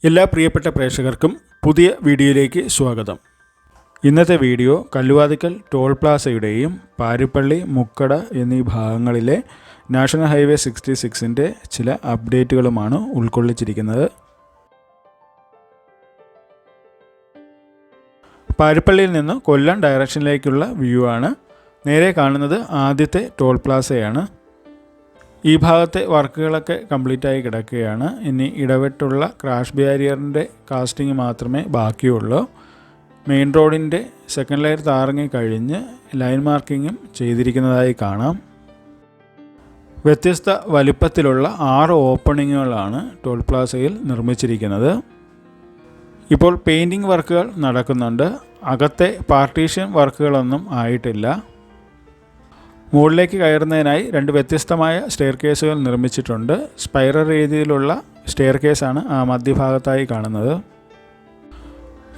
എല്ലാ പ്രിയപ്പെട്ട പ്രേക്ഷകർക്കും പുതിയ വീഡിയോയിലേക്ക് സ്വാഗതം. ഇന്നത്തെ വീഡിയോ കല്ലുവാതിക്കൽ ടോൾ പ്ലാസയുടെയും പാരിപ്പള്ളി മുക്കട എന്നീ ഭാഗങ്ങളിലെ നാഷണൽ ഹൈവേ 66-ൻ്റെ ചില അപ്ഡേറ്റുകളുമാണ് ഉൾക്കൊള്ളിച്ചിരിക്കുന്നത്. പാരിപ്പള്ളിയിൽ നിന്ന് കൊല്ലം ഡയറക്ഷനിലേക്കുള്ള വ്യൂ ആണ്. നേരെ കാണുന്നത് ആദ്യത്തെ ടോൾ പ്ലാസയാണ്. ഈ ഭാഗത്തെ വർക്കുകളൊക്കെ കംപ്ലീറ്റായി കിടക്കുകയാണ്. ഇനി ഇടവിട്ടുള്ള ക്രാഷ് ബാരിയറിൻ്റെ കാസ്റ്റിംഗ് മാത്രമേ ബാക്കിയുള്ളൂ. മെയിൻ റോഡിൻ്റെ സെക്കൻഡ് ലെയർ താറങ്ങി കഴിഞ്ഞ് ലൈൻ മാർക്കിങ്ങും ചെയ്തിരിക്കുന്നതായി കാണാം. വ്യത്യസ്ത വലിപ്പത്തിലുള്ള 6 ഓപ്പണിങ്ങുകളാണ് ടോൾ പ്ലാസയിൽ നിർമ്മിച്ചിരിക്കുന്നത്. ഇപ്പോൾ പെയിൻറ്റിംഗ് വർക്കുകൾ നടക്കുന്നുണ്ട്. അകത്തെ പാർട്ടീഷൻ വർക്കുകളൊന്നും ആയിട്ടില്ല. മുകളിലേക്ക് കയറുന്നതിനായി 2 വ്യത്യസ്തമായ സ്റ്റെയർ കേസുകൾ നിർമ്മിച്ചിട്ടുണ്ട്. സ്പൈറൽ രീതിയിലുള്ള സ്റ്റെയർ കേസാണ് ആ മധ്യഭാഗത്തായി കാണുന്നത്.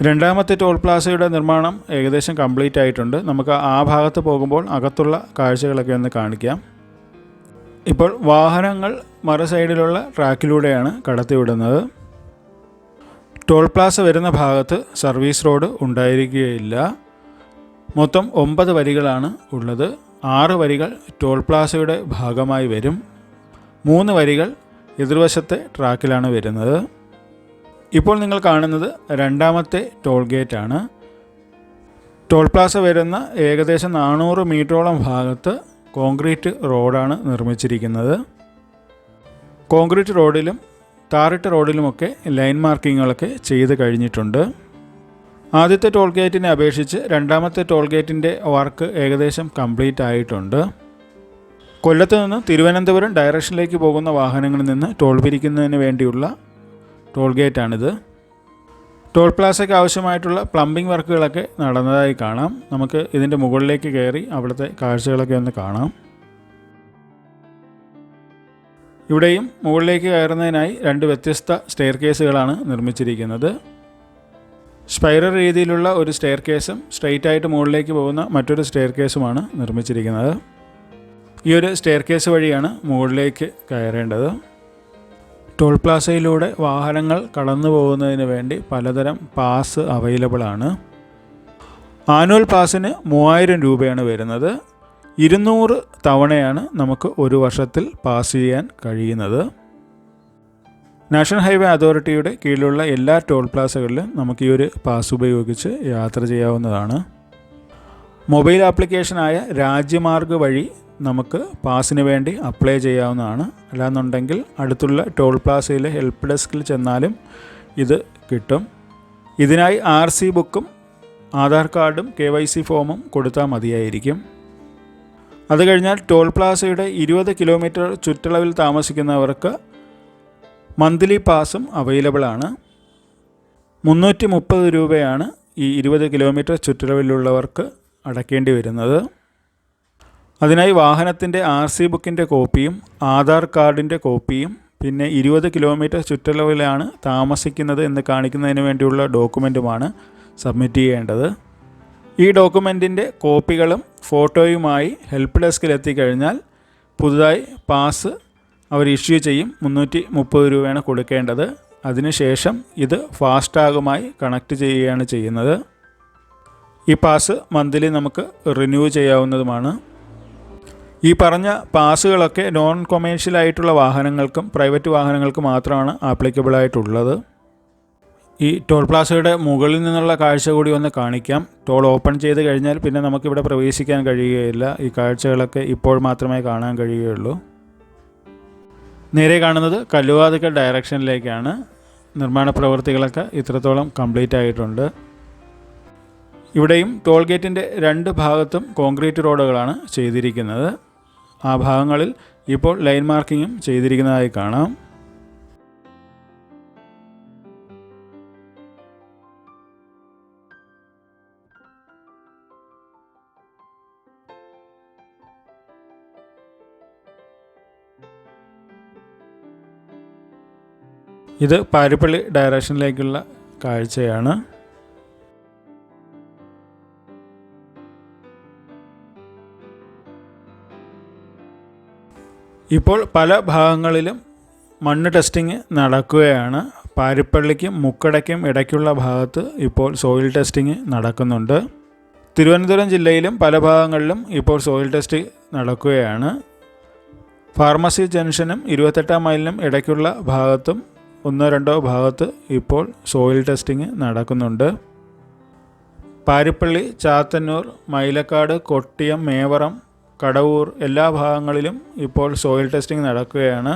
രണ്ടാമത്തെ ടോൾ പ്ലാസയുടെ നിർമ്മാണം ഏകദേശം കംപ്ലീറ്റ് ആയിട്ടുണ്ട്. നമുക്ക് ആ ഭാഗത്ത് പോകുമ്പോൾ അകത്തുള്ള കാഴ്ചകളൊക്കെ ഒന്ന് കാണിക്കാം. ഇപ്പോൾ വാഹനങ്ങൾ മറു സൈഡിലുള്ള ട്രാക്കിലൂടെയാണ് കടത്തിവിടുന്നത്. ടോൾ പ്ലാസ വരുന്ന ഭാഗത്ത് സർവീസ് റോഡ് ഉണ്ടായിരിക്കുകയില്ല. മൊത്തം 9 വരികളാണ് ഉള്ളത്. 6 വരികൾ ടോൾ പ്ലാസയുടെ ഭാഗമായി വരും. 3 വരികൾ എതിർവശത്തെ ട്രാക്കിലാണ് വരുന്നത്. ഇപ്പോൾ നിങ്ങൾ കാണുന്നത് രണ്ടാമത്തെ ടോൾ ഗേറ്റാണ്. ടോൾ പ്ലാസ വരുന്ന ഏകദേശം 400 മീറ്ററോളം ഭാഗത്ത് കോൺക്രീറ്റ് റോഡാണ് നിർമ്മിച്ചിരിക്കുന്നത്. കോൺക്രീറ്റ് റോഡിലും ടാറിട്ട റോഡിലുമൊക്കെ ലൈൻ മാർക്കിങ്ങുകളൊക്കെ ചെയ്ത് കഴിഞ്ഞിട്ടുണ്ട്. ആദ്യത്തെ ടോൾ ഗേറ്റിനെ അപേക്ഷിച്ച് രണ്ടാമത്തെ ടോൾ ഗേറ്റിൻ്റെ വർക്ക് ഏകദേശം കംപ്ലീറ്റ് ആയിട്ടുണ്ട്. കൊല്ലത്ത് നിന്ന് തിരുവനന്തപുരം ഡയറക്ഷനിലേക്ക് പോകുന്ന വാഹനങ്ങളിൽ നിന്ന് ടോൾ പിരിക്കുന്നതിന് വേണ്ടിയുള്ള ടോൾ ഗേറ്റാണിത്. ടോൾ പ്ലാസയ്ക്ക് ആവശ്യമായിട്ടുള്ള പ്ലംബിംഗ് വർക്കുകളൊക്കെ നടന്നതായി കാണാം. നമുക്ക് ഇതിൻ്റെ മുകളിലേക്ക് കയറി അവിടുത്തെ കാഴ്ചകളൊക്കെ ഒന്ന് കാണാം. ഇവിടെയും മുകളിലേക്ക് കയറുന്നതിനായി 2 വ്യത്യസ്ത സ്റ്റെയർ കേസുകളാണ് നിർമ്മിച്ചിരിക്കുന്നത്. സ്പൈറൽ രീതിയിലുള്ള ഒരു സ്റ്റെയർ കേസും സ്ട്രെയിറ്റ് ആയിട്ട് മുകളിലേക്ക് പോകുന്ന മറ്റൊരു സ്റ്റെയർ കേസുമാണ് നിർമ്മിച്ചിരിക്കുന്നത്. ഈ ഒരു സ്റ്റെയർ കേസ് വഴിയാണ് മുകളിലേക്ക് കയറേണ്ടത്. ടോൾ പ്ലാസയിലൂടെ വാഹനങ്ങൾ കടന്നു പോകുന്നതിന് വേണ്ടി പലതരം പാസ് അവൈലബിൾ ആണ്. ആനുവൽ പാസിന് 3000 രൂപയാണ് വരുന്നത്. 200 തവണയാണ് നമുക്ക് ഒരു വർഷത്തിൽ പാസ് ചെയ്യാൻ കഴിയുന്നത്. നാഷണൽ ഹൈവേ അതോറിറ്റിയുടെ കീഴിലുള്ള എല്ലാ ടോൾ പ്ലാസകളിലും നമുക്ക് ഈ ഒരു പാസ് ഉപയോഗിച്ച് യാത്ര ചെയ്യാവുന്നതാണ്. മൊബൈൽ ആപ്ലിക്കേഷനായ രാജ്യമാർഗ് വഴി നമുക്ക് പാസിന് വേണ്ടി അപ്ലൈ ചെയ്യാവുന്നതാണ്. അല്ലാന്നുണ്ടെങ്കിൽ അടുത്തുള്ള ടോൾ പ്ലാസയിലെ ഹെൽപ്പ് ഡെസ്കിൽ ചെന്നാലും ഇത് കിട്ടും. ഇതിനായി RC ബുക്കും ആധാർ കാർഡും KYC ഫോമും കൊടുത്താൽ മതിയായിരിക്കും. അത് കഴിഞ്ഞാൽ ടോൾ പ്ലാസയുടെ 20 കിലോമീറ്റർ ചുറ്റളവിൽ താമസിക്കുന്നവർക്ക് മന്ത്ലി പാസും അവൈലബിൾ ആണ്. 330 രൂപയാണ് ഈ 20 കിലോമീറ്റർ ചുറ്റളവിലുള്ളവർക്ക് അടയ്ക്കേണ്ടി വരുന്നത്. അതിനായി വാഹനത്തിൻ്റെ RC ബുക്കിൻ്റെ കോപ്പിയും ആധാർ കാർഡിൻ്റെ കോപ്പിയും പിന്നെ 20 കിലോമീറ്റർ ചുറ്റളവിലാണ് താമസിക്കുന്നത് എന്ന് കാണിക്കുന്നതിന് വേണ്ടിയുള്ള ഡോക്യുമെൻറ്റുമാണ് സബ്മിറ്റ് ചെയ്യേണ്ടത്. ഈ ഡോക്യുമെൻറ്റിൻ്റെ കോപ്പികളും ഫോട്ടോയുമായി ഹെൽപ്പ് ഡെസ്കിൽ എത്തിക്കഴിഞ്ഞാൽ പുതുതായി പാസ് അവർ ഇഷ്യൂ ചെയ്യും. 330 രൂപയാണ് കൊടുക്കേണ്ടത്. അതിനുശേഷം ഇത് ഫാസ്ടാഗുമായി കണക്ട് ചെയ്യുകയാണ് ചെയ്യുന്നത്. ഈ പാസ് മന്ത്ലി നമുക്ക് റിന്യൂ ചെയ്യാവുന്നതുമാണ്. ഈ പറഞ്ഞ പാസുകളൊക്കെ നോൺ കൊമേഴ്ഷ്യൽ ആയിട്ടുള്ള വാഹനങ്ങൾക്കും പ്രൈവറ്റ് വാഹനങ്ങൾക്കും മാത്രമാണ് ആപ്ലിക്കബിൾ ആയിട്ടുള്ളത്. ഈ ടോൾ പ്ലാസയുടെ മുകളിൽ നിന്നുള്ള കാഴ്ച കൂടി ഒന്ന് കാണിക്കാം. ടോൾ ഓപ്പൺ ചെയ്ത് കഴിഞ്ഞാൽ പിന്നെ നമുക്കിവിടെ പ്രവേശിക്കാൻ കഴിയുകയില്ല. ഈ കാഴ്ചകളൊക്കെ ഇപ്പോൾ മാത്രമേ കാണാൻ കഴിയുകയുള്ളൂ. നേരെ കാണുന്നത് കല്ലുവാതിക്കൽ ഡയറക്ഷനിലേക്കാണ്. നിർമ്മാണ പ്രവൃത്തികളൊക്കെ ഇത്രത്തോളം കംപ്ലീറ്റ് ആയിട്ടുണ്ട്. ഇവിടെയും ടോൾ ഗേറ്റിൻ്റെ 2 ഭാഗത്തും കോൺക്രീറ്റ് റോഡുകളാണ് ചെയ്തിരിക്കുന്നത്. ആ ഭാഗങ്ങളിൽ ഇപ്പോൾ ലൈൻ മാർക്കിങ്ങും ചെയ്തിരിക്കുന്നതായി കാണാം. ഇത് പാരിപ്പള്ളി ഡയറക്ഷനിലേക്കുള്ള കാഴ്ചയാണ്. ഇപ്പോൾ പല ഭാഗങ്ങളിലും മണ്ണ് ടെസ്റ്റിംഗ് നടക്കുകയാണ്. പാരിപ്പള്ളിക്കും മുക്കടയ്ക്കും ഇടയ്ക്കുള്ള ഭാഗത്ത് ഇപ്പോൾ സോയിൽ ടെസ്റ്റിംഗ് നടക്കുന്നുണ്ട്. തിരുവനന്തപുരം ജില്ലയിലും പല ഭാഗങ്ങളിലും ഇപ്പോൾ സോയിൽ ടെസ്റ്റ് നടക്കുകയാണ്. ഫാർമസി ജംഗ്ഷനും 28 മൈലിനും ഇടയ്ക്കുള്ള ഭാഗത്തും 1-2 ഭാഗത്ത് ഇപ്പോൾ സോയിൽ ടെസ്റ്റിംഗ് നടക്കുന്നുണ്ട്. പാരിപ്പള്ളി, ചാത്തന്നൂർ, മൈലക്കാട്, കൊട്ടിയം, മേവറം, കടവൂർ എല്ലാ ഭാഗങ്ങളിലും ഇപ്പോൾ സോയിൽ ടെസ്റ്റിംഗ് നടക്കുകയാണ്.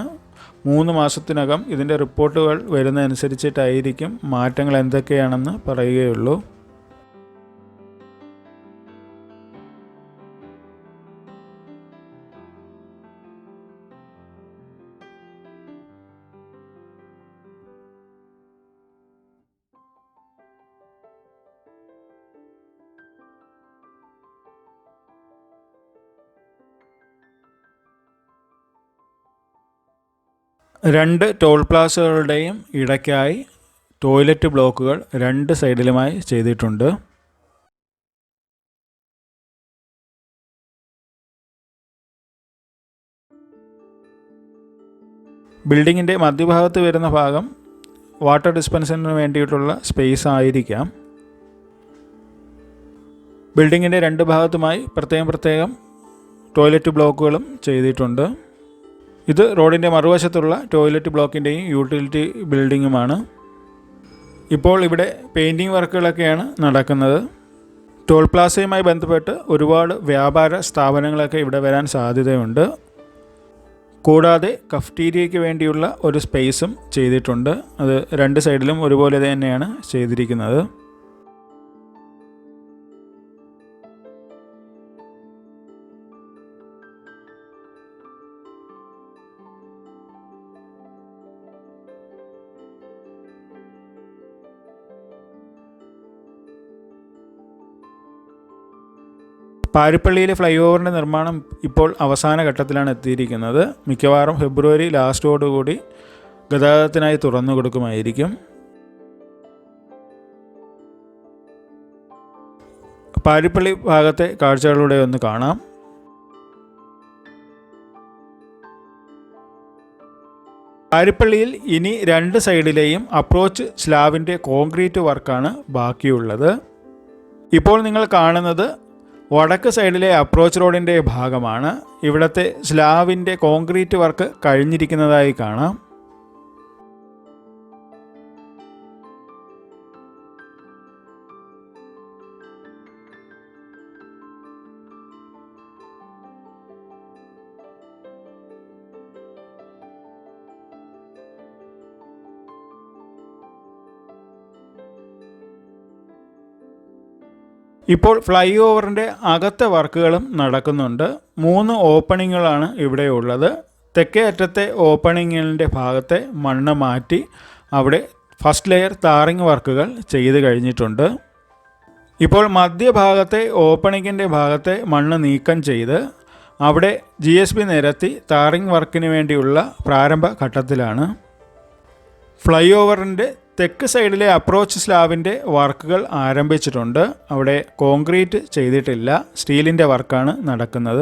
3 മാസത്തിനകം ഇതിൻ്റെ റിപ്പോർട്ടുകൾ വരുന്നതനുസരിച്ചിട്ടായിരിക്കും മാറ്റങ്ങൾ എന്തൊക്കെയാണെന്ന് പറയുകയുള്ളൂ. രണ്ട് ടോൾ പ്ലാസകളുടെയും ഇടയ്ക്കായി ടോയ്ലറ്റ് ബ്ലോക്കുകൾ 2 സൈഡിലുമായി ചെയ്തിട്ടുണ്ട്. ബിൽഡിങ്ങിൻ്റെ മധ്യഭാഗത്ത് വരുന്ന ഭാഗം വാട്ടർ ഡിസ്പെൻസറിന് വേണ്ടിയിട്ടുള്ള സ്പേസ് ആയിരിക്കാം. ബിൽഡിങ്ങിൻ്റെ 2 ഭാഗത്തുമായി പ്രത്യേകം ടോയ്ലറ്റ് ബ്ലോക്കുകളും ചെയ്തിട്ടുണ്ട്. ഇത് റോഡിൻ്റെ മറുവശത്തുള്ള ടോയ്ലറ്റ് ബ്ലോക്കിൻ്റെയും യൂട്ടിലിറ്റി ബിൽഡിങ്ങുമാണ്. ഇപ്പോൾ ഇവിടെ പെയിൻറ്റിങ് വർക്കുകളൊക്കെയാണ് നടക്കുന്നത്. ടോൾ പ്ലാസയുമായി ബന്ധപ്പെട്ട് ഒരുപാട് വ്യാപാര സ്ഥാപനങ്ങളൊക്കെ ഇവിടെ വരാൻ സാധ്യതയുണ്ട്. കൂടാതെ കഫ്റ്റീരിയയ്ക്ക് വേണ്ടിയുള്ള ഒരു സ്പേസും ചെയ്തിട്ടുണ്ട്. അത് 2 സൈഡിലും ഒരുപോലെ തന്നെയാണ് ചെയ്തിരിക്കുന്നത്. പാരിപ്പള്ളിയിലെ ഫ്ലൈ ഓവറിൻ്റെ നിർമ്മാണം ഇപ്പോൾ അവസാന ഘട്ടത്തിലാണ് എത്തിയിരിക്കുന്നത്. മിക്കവാറും ഫെബ്രുവരി ലാസ്റ്റോടുകൂടി ഗതാഗതത്തിനായി തുറന്നു കൊടുക്കുമായിരിക്കും. പാരിപ്പള്ളി ഭാഗത്തെ കാഴ്ചകളിലൂടെ ഒന്ന് കാണാം. പാരിപ്പള്ളിയിൽ ഇനി 2 സൈഡിലെയും അപ്രോച്ച് സ്ലാബിൻ്റെ കോൺക്രീറ്റ് വർക്കാണ് ബാക്കിയുള്ളത്. ഇപ്പോൾ നിങ്ങൾ കാണുന്നത് വടക്ക് സൈഡിലെ അപ്രോച്ച് റോഡിൻ്റെ ഭാഗമാണ്. ഇവിടുത്തെ സ്ലാബിൻ്റെ കോൺക്രീറ്റ് വർക്ക് കഴിഞ്ഞിരിക്കുന്നതായി കാണാം. ഇപ്പോൾ ഫ്ലൈ ഓവറിൻ്റെ അകത്തെ വർക്കുകളും നടക്കുന്നുണ്ട്. 3 ഓപ്പണിങ്ങുകളാണ് ഇവിടെ ഉള്ളത്. തെക്കേ അറ്റത്തെ ഓപ്പണിങ്ങിൻ്റെ ഭാഗത്തെ മണ്ണ് മാറ്റി അവിടെ ഫസ്റ്റ് ലെയർ താറിങ് വർക്കുകൾ ചെയ്ത് കഴിഞ്ഞിട്ടുണ്ട്. ഇപ്പോൾ മധ്യഭാഗത്തെ ഓപ്പണിങ്ങിൻ്റെ ഭാഗത്തെ മണ്ണ് നീക്കം ചെയ്ത് അവിടെ GSB നിരത്തി താറിങ് വർക്കിന് വേണ്ടിയുള്ള പ്രാരംഭ ഘട്ടത്തിലാണ്. ഫ്ലൈ ഓവറിൻ്റെ തെക്ക് സൈഡിലെ അപ്രോച്ച് സ്ലാബിൻ്റെ വർക്കുകൾ ആരംഭിച്ചിട്ടുണ്ട്. അവിടെ കോൺക്രീറ്റ് ചെയ്തിട്ടില്ല, സ്റ്റീലിൻ്റെ വർക്കാണ് നടക്കുന്നത്.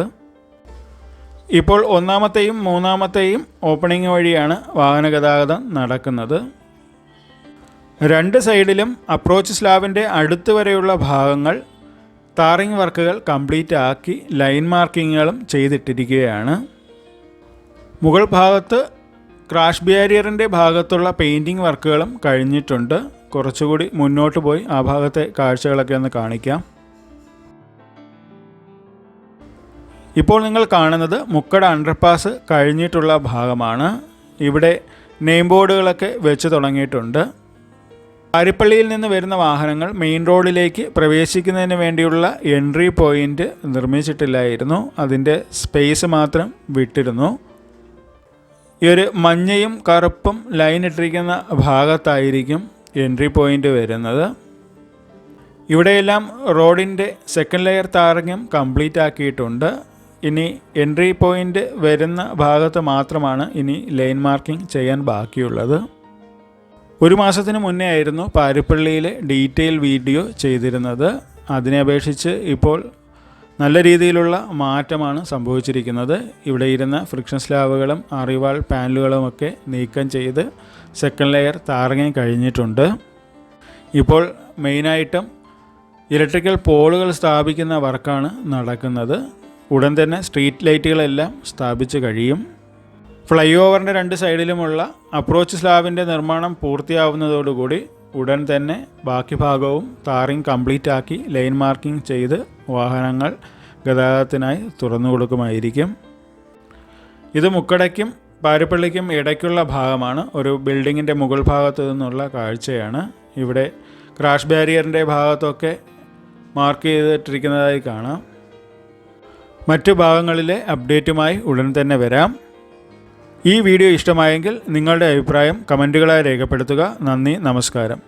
ഇപ്പോൾ 1-മത്തെയും 3-മത്തെയും ഓപ്പണിംഗ് വഴിയാണ് വാഹന ഗതാഗതം നടക്കുന്നത്. 2 സൈഡിലും അപ്രോച്ച് സ്ലാബിൻ്റെ അടുത്ത് വരെയുള്ള ഭാഗങ്ങൾ താറിങ് വർക്കുകൾ കംപ്ലീറ്റ് ആക്കി ലൈൻ മാർക്കിങ്ങുകളും ചെയ്തിട്ടിരിക്കുകയാണ്. മുകൾ ഭാഗത്ത് ക്രാഷ് ബാരിയറിൻ്റെ ഭാഗത്തുള്ള പെയിൻറ്റിങ് വർക്കുകളും കഴിഞ്ഞിട്ടുണ്ട്. കുറച്ചുകൂടി മുന്നോട്ട് പോയി ആ ഭാഗത്തെ കാഴ്ചകളൊക്കെ ഒന്ന് കാണിക്കാം. ഇപ്പോൾ നിങ്ങൾ കാണുന്നത് മുക്കട അണ്ടർപാസ് കഴിഞ്ഞിട്ടുള്ള ഭാഗമാണ്. ഇവിടെ നെയിം ബോർഡുകളൊക്കെ വെച്ച് തുടങ്ങിയിട്ടുണ്ട്. പാരിപ്പള്ളിയിൽ നിന്ന് വരുന്ന വാഹനങ്ങൾ മെയിൻ റോഡിലേക്ക് പ്രവേശിക്കുന്നതിന് വേണ്ടിയുള്ള എൻട്രി പോയിൻ്റ് നിർമ്മിച്ചിട്ടില്ലായിരുന്നു. അതിൻ്റെ സ്പേസ് മാത്രം വിട്ടിരുന്നു. ഈ ഒരു മഞ്ഞയും കറുപ്പും ലൈൻ ഇട്ടിരിക്കുന്ന ഭാഗത്തായിരിക്കും എൻട്രി പോയിൻ്റ് വരുന്നത്. ഇവിടെയെല്ലാം റോഡിൻ്റെ സെക്കൻഡ് ലെയർ താറിങ്ങും കംപ്ലീറ്റ് ആക്കിയിട്ടുണ്ട്. ഇനി എൻട്രി പോയിൻ്റ് വരുന്ന ഭാഗത്ത് മാത്രമാണ് ഇനി ലൈൻ മാർക്കിംഗ് ചെയ്യാൻ ബാക്കിയുള്ളത്. 1 മാസത്തിന് മുന്നേ ആയിരുന്നു പാരിപ്പള്ളിയിലെ ഡീറ്റെയിൽ വീഡിയോ ചെയ്തിരുന്നത്. അതിനെ അപേക്ഷിച്ച് ഇപ്പോൾ നല്ല രീതിയിലുള്ള മാറ്റമാണ് സംഭവിച്ചിരിക്കുന്നത്. ഇവിടെ ഇരുന്ന ഫ്രിക്ഷൻ സ്ലാബുകളും അറിവാൾ പാനലുകളുമൊക്കെ നീക്കം ചെയ്ത് സെക്കൻഡ് ലെയർ ടാറിങ് കഴിഞ്ഞിട്ടുണ്ട്. ഇപ്പോൾ മെയിനായിട്ടും ഇലക്ട്രിക്കൽ പോളുകൾ സ്ഥാപിക്കുന്ന വർക്കാണ് നടക്കുന്നത്. ഉടൻ തന്നെ സ്ട്രീറ്റ് ലൈറ്റുകളെല്ലാം സ്ഥാപിച്ച് കഴിയും. ഫ്ലൈ ഓവറിൻ്റെ 2 സൈഡിലുമുള്ള അപ്രോച്ച് സ്ലാബിൻ്റെ നിർമ്മാണം പൂർത്തിയാവുന്നതോടുകൂടി ഉടൻ തന്നെ ബാക്കി ഭാഗവും ടാറിങ് കംപ്ലീറ്റ് ആക്കി ലൈൻ മാർക്കിംഗ് ചെയ്ത് വാഹനങ്ങൾ ഗതാഗതത്തിനായി തുറന്നു കൊടുക്കുമായിരിക്കും. ഇത് മുക്കടയ്ക്കും പാരിപ്പള്ളിക്കും ഇടയ്ക്കുള്ള ഭാഗമാണ്. ഒരു ബിൽഡിങ്ങിൻ്റെ മുകൾ ഭാഗത്തു നിന്നുള്ള കാഴ്ചയാണ്. ഇവിടെ ക്രാഷ് ബാരിയറിൻ്റെ ഭാഗത്തൊക്കെ മാർക്ക് ചെയ്തിട്ടിരിക്കുന്നതായി കാണാം. മറ്റു ഭാഗങ്ങളിലെ അപ്ഡേറ്റുമായി ഉടൻ തന്നെ വരാം. ഈ വീഡിയോ ഇഷ്ടമായെങ്കിൽ നിങ്ങളുടെ അഭിപ്രായം കമൻറ്റുകളായി രേഖപ്പെടുത്തുക. നന്ദി, നമസ്കാരം.